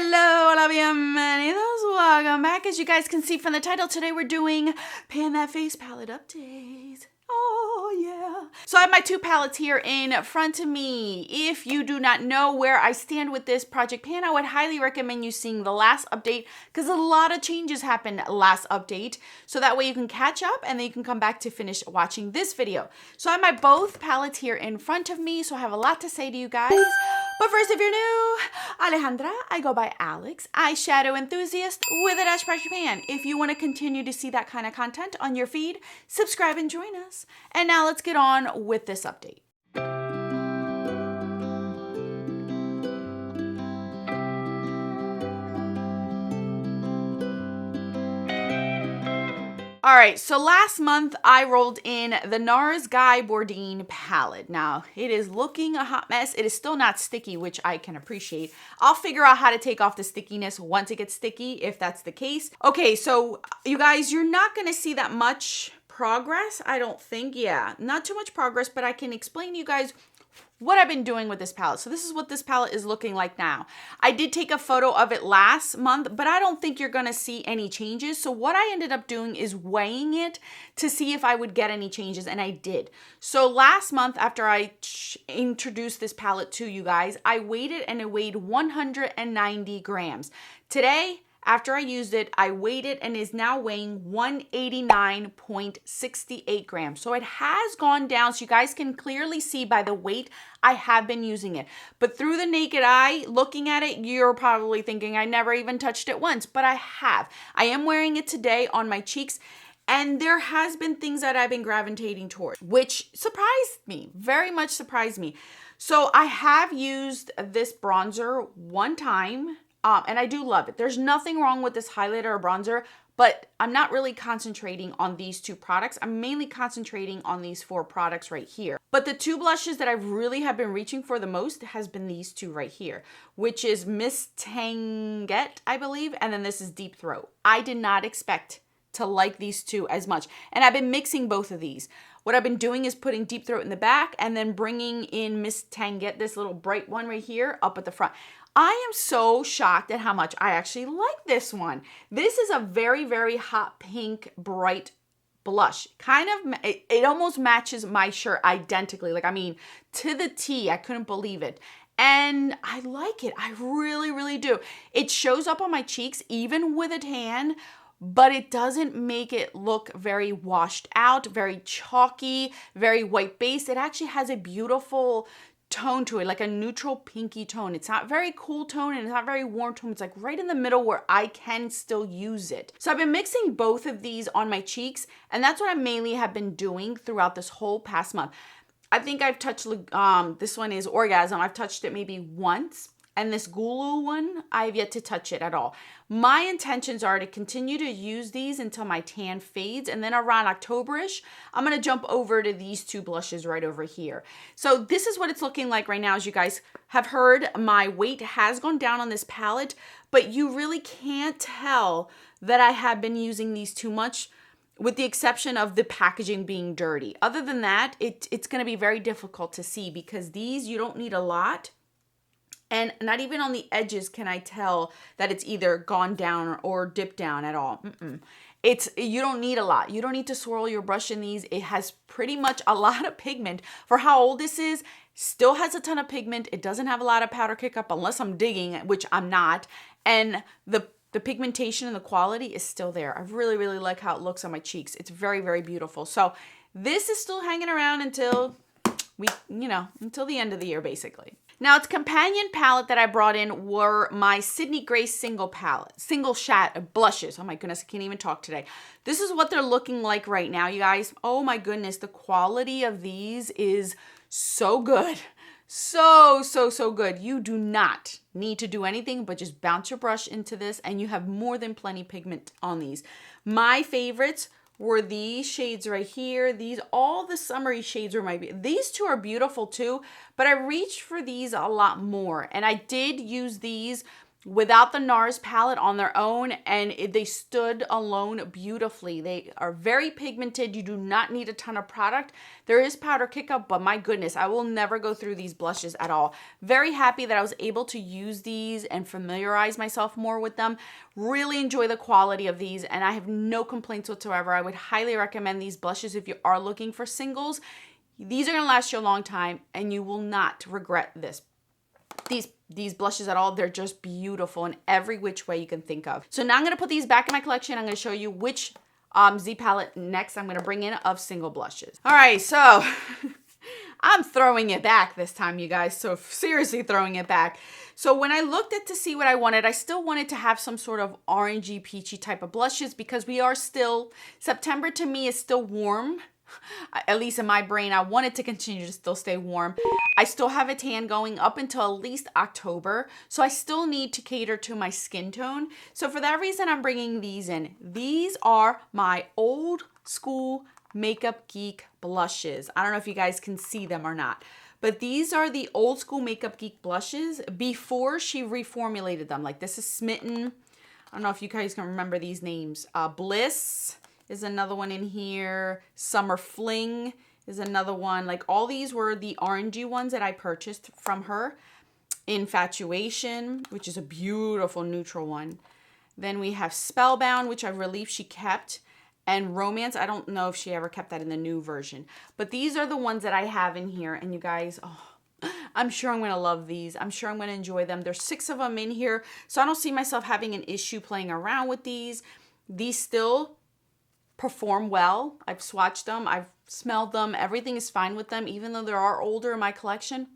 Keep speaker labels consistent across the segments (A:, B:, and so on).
A: Hello, hola, bienvenidos, welcome back. As you guys can see from the title, today we're doing Pan That Face palette updates. Oh yeah. So I have my two palettes here in front of me. If you do not know where I stand with this Project Pan, I would highly recommend you seeing the last update because a lot of changes happened last update. So that way you can catch up and then you can come back to finish watching this video. So I have my both palettes here in front of me. So I have a lot to say to you guys. But first, if you're new, Alejandra, I go by Alex, eyeshadow enthusiast with a dash Project Pan. If you want to continue to see that kind of content on your feed, subscribe and join us. And now let's get on with this update. All right, so last month I rolled in the Nars Guy Bourdain palette. Now, it is looking a hot mess. It is still not sticky, which I can appreciate. I'll figure out how to take off the stickiness once it gets sticky, if that's the case. Okay, so you guys, you're not gonna see that much progress, I don't think. Yeah, not too much progress, but I can explain to you guys what I've been doing with this palette. So this is what this palette is looking like now. I did take a photo of it last month, but I don't think you're gonna see any changes. So what I ended up doing is weighing it to see if I would get any changes, and I did. So last month, after I introduced this palette to you guys, I weighed it and it weighed 190 grams. Today, after I used it, I weighed it and is now weighing 189.68 grams. So it has gone down, so you guys can clearly see by the weight I have been using it. But through the naked eye, looking at it, you're probably thinking I never even touched it once, but I have. I am wearing it today on my cheeks, and there has been things that I've been gravitating towards, which surprised me, very much surprised me. So I have used this bronzer one time, and I do love it. There's nothing wrong with this highlighter or bronzer, but I'm not really concentrating on these two products. I'm mainly concentrating on these four products right here. But the two blushes that I really have been reaching for the most has been these two right here, which is Miss Tanget, I believe, and then this is Deep Throat. I did not expect to like these two as much, and I've been mixing both of these. What I've been doing is putting Deep Throat in the back and then bringing in Miss Tanget, this little bright one right here, up at the front. I am so shocked at how much I actually like this one. This is a very, very hot pink, bright blush. Kind of, it almost matches my shirt identically. Like, I mean, to the T, I couldn't believe it. And I like it. I really, really do. It shows up on my cheeks, even with a tan, but it doesn't make it look very washed out, very chalky, very white base. It actually has a beautiful tone to it, like a neutral pinky tone. It's not very cool tone and it's not very warm tone. It's like right in the middle where I can still use it. So I've been mixing both of these on my cheeks, and that's what I mainly have been doing throughout this whole past month. I think I've touched, this one is Orgasm. I've touched it maybe once. And this Gulu one, I've yet to touch it at all. My intentions are to continue to use these until my tan fades. And then around October-ish, I'm going to jump over to these two blushes right over here. So this is what it's looking like right now. As you guys have heard, my weight has gone down on this palette. But you really can't tell that I have been using these too much, with the exception of the packaging being dirty. Other than that, it's going to be very difficult to see because these, you don't need a lot. And not even on the edges can I tell that it's either gone down or dipped down at all. You don't need a lot. You don't need to swirl your brush in these. It has pretty much a lot of pigment. For how old this is, still has a ton of pigment. It doesn't have a lot of powder kick up unless I'm digging, which I'm not. And the pigmentation and the quality is still there. I really, really like how it looks on my cheeks. It's very, very beautiful. So this is still hanging around until until the end of the year, basically. Now, its companion palette that I brought in were my Sydney Grace single shade blushes. Oh my goodness, I can't even talk today. This is what they're looking like right now, you guys. Oh my goodness, the quality of these is so good. So good. You do not need to do anything but just bounce your brush into this and you have more than plenty pigment on these. My favorites were these shades right here. All the summery shades were these two are beautiful too, but I reached for these a lot more. And I did use these without the Nars palette on their own, and they stood alone beautifully. They are very pigmented. You do not need a ton of product. There is powder kick-up, but my goodness, I will never go through these blushes at all. Very happy that I was able to use these and familiarize myself more with them. Really enjoy the quality of these, and I have no complaints whatsoever. I would highly recommend these blushes if you are looking for singles. These are going to last you a long time, and you will not regret these blushes at all. They're just beautiful in every which way you can think of. So now I'm going to put these back in my collection. I'm going to show you which Z palette next I'm going to bring in of single blushes. All right, so I'm throwing it back this time, you guys. So seriously throwing it back. So when I looked at to see what I wanted, I still wanted to have some sort of orangey, peachy type of blushes because we are still, September to me is still warm. At least in my brain, I want it to continue to still stay warm. I still have a tan going up until at least October, so I still need to cater to my skin tone. So for that reason, I'm bringing these in. These are my old school Makeup Geek blushes. I don't know if you guys can see them or not, but these are the old school Makeup Geek blushes before she reformulated them. Like this is Smitten. I don't know if you guys can remember these names. Bliss is another one in here. Summer Fling is another one. Like all these were the orangey ones that I purchased from her. Infatuation, which is a beautiful neutral one. Then we have Spellbound, which I'm relieved she kept. And Romance, I don't know if she ever kept that in the new version. But these are the ones that I have in here. And you guys, oh, I'm sure I'm going to love these. I'm sure I'm going to enjoy them. There's 6 of them in here. So I don't see myself having an issue playing around with these. These still perform well. I've swatched them. I've smelled them. Everything is fine with them. Even though there are older in my collection,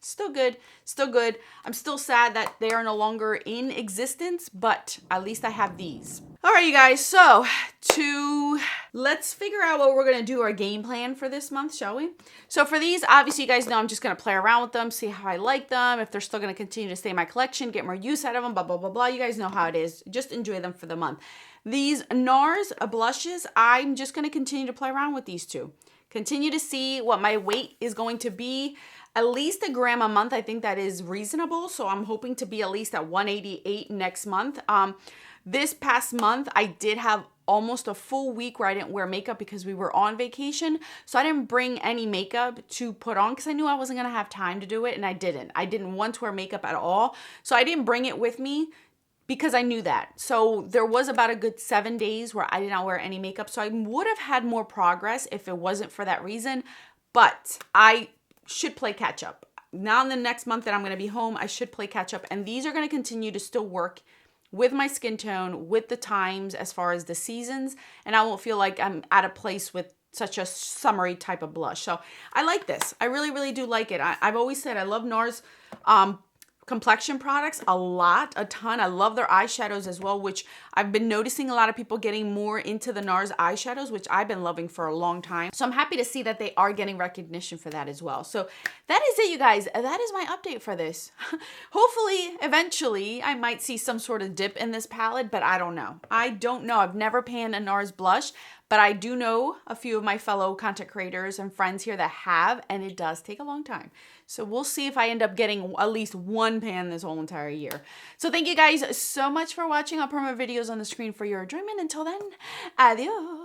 A: still good. Still good. I'm still sad that they are no longer in existence, but at least I have these. All right, you guys. So let's figure out what we're going to do, our game plan for this month, shall we? So for these, obviously you guys know I'm just going to play around with them, see how I like them, if they're still going to continue to stay in my collection, get more use out of them, blah, blah, blah, blah. You guys know how it is. Just enjoy them for the month. These Nars blushes, I'm just going to continue to play around with these two. Continue to see what my weight is going to be. At least a gram a month, I think that is reasonable. So I'm hoping to be at least at 188 next month. This past month, I did have almost a full week where I didn't wear makeup because we were on vacation. So I didn't bring any makeup to put on because I knew I wasn't going to have time to do it. And I didn't. I didn't want to wear makeup at all. So I didn't bring it with me because I knew that. So there was about a good 7 days where I did not wear any makeup. So I would have had more progress if it wasn't for that reason. But I should play catch up. Now in the next month that I'm going to be home, I should play catch up. And these are going to continue to still work with my skin tone, with the times as far as the seasons. And I won't feel like I'm at a place with such a summery type of blush. So I like this. I really, really do like it. I've always said I love Nars complexion products a ton. I love their eyeshadows as well, which I've been noticing a lot of people getting more into the Nars eyeshadows, which I've been loving for a long time. So I'm happy to see that they are getting recognition for that as well. So that is it, you guys. That is my update for this. Hopefully, eventually, I might see some sort of dip in this palette, but I don't know. I don't know. I've never panned a Nars blush, but I do know a few of my fellow content creators and friends here that have, and it does take a long time. So we'll see if I end up getting at least one pan this whole entire year. So thank you guys so much for watching. I'll put my videos on the screen for your enjoyment. Until then, adios.